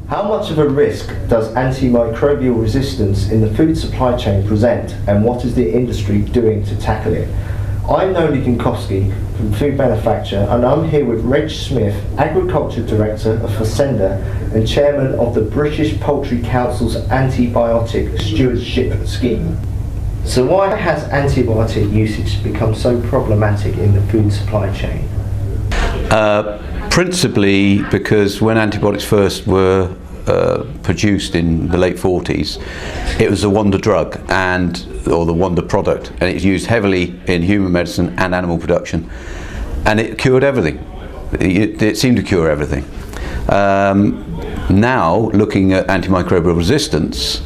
How much of a risk does antimicrobial resistance in the food supply chain present, and what is the industry doing to tackle it? I'm Noli Dinkowski from Food Manufacture, and I'm here with Reg Smith, Agriculture Director of Fosenda and Chairman of the British Poultry Council's Antibiotic Stewardship Scheme. So why has antibiotic usage become so problematic in the food supply chain? Principally because when antibiotics first were produced in the late 40s, it was a wonder drug or the wonder product, and it's used heavily in human medicine and animal production, and it cured everything. It seemed to cure everything. Now, looking at antimicrobial resistance,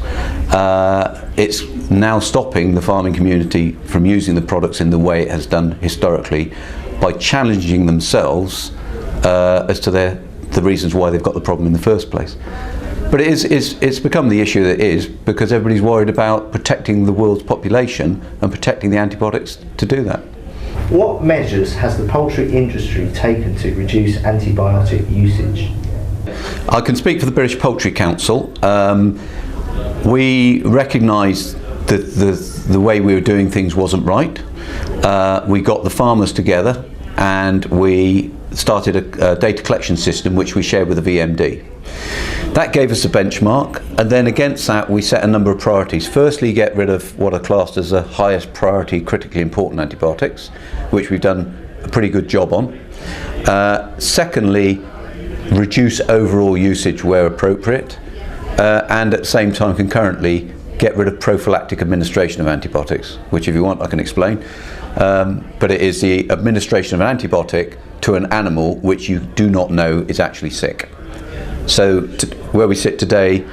it's now stopping the farming community from using the products in the way it has done historically by challenging themselves as to the reasons why they've got the problem in the first place. But it's become the issue that it is because everybody's worried about protecting the world's population and protecting the antibiotics to do that. What measures has the poultry industry taken to reduce antibiotic usage? I can speak for the British Poultry Council. We recognised that the way we were doing things wasn't right. We got the farmers together and we started a data collection system which we shared with the VMD. That gave us a benchmark, and then against that we set a number of priorities. Firstly, get rid of what are classed as the highest priority critically important antibiotics, which we've done a pretty good job on. Secondly, reduce overall usage where appropriate, and at the same time concurrently get rid of prophylactic administration of antibiotics, which if you want I can explain. But it is the administration of an antibiotic to an animal which you do not know is actually sick. So where we sit today,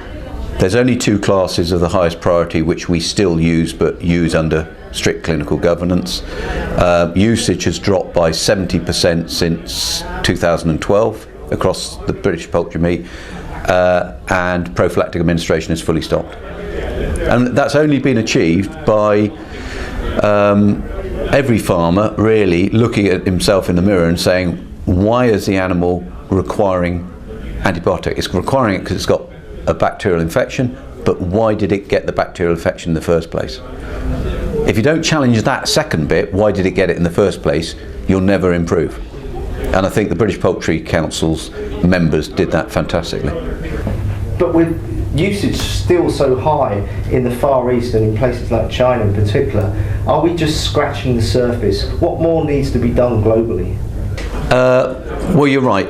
there's only two classes of the highest priority which we still use, but use under strict clinical governance. Usage has dropped by 70% since 2012 across the British poultry meat, and prophylactic administration is fully stopped. And that's only been achieved by every farmer really looking at himself in the mirror and saying, why is the animal requiring antibiotic? It's requiring it because it's got a bacterial infection, but why did it get the bacterial infection in the first place? If you don't challenge that second bit, why did it get it in the first place, you'll never improve. And I think the British Poultry Council's members did that fantastically. But with usage still so high in the Far East and in places like China in particular, are we just scratching the surface? What more needs to be done globally? Well, you're right.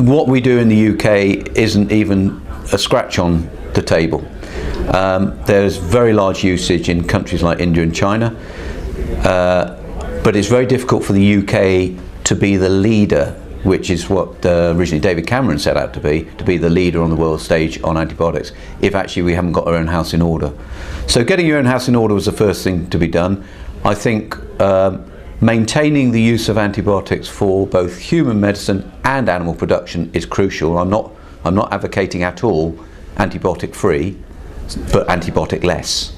What we do in the UK isn't even a scratch on the table. There's very large usage in countries like India and China, but it's very difficult for the UK to be the leader, which is what originally David Cameron set out to be the leader on the world stage on antibiotics, if actually we haven't got our own house in order. So getting your own house in order was the first thing to be done. I think maintaining the use of antibiotics for both human medicine and animal production is crucial. I'm not advocating at all antibiotic free, but antibiotic less.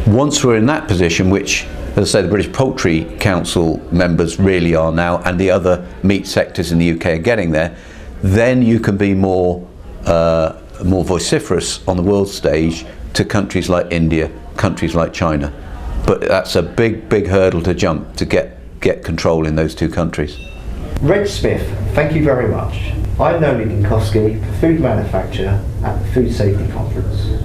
Once we're in that position, which, as I say, the British Poultry Council members really are now, and the other meat sectors in the UK are getting there, then you can be more vociferous on the world stage to countries like India, countries like China. But that's a big hurdle to jump to get control in those two countries. Reg Smith, thank you very much. I'm Noli Dinkowski, Food Manufacture at the Food Safety Conference.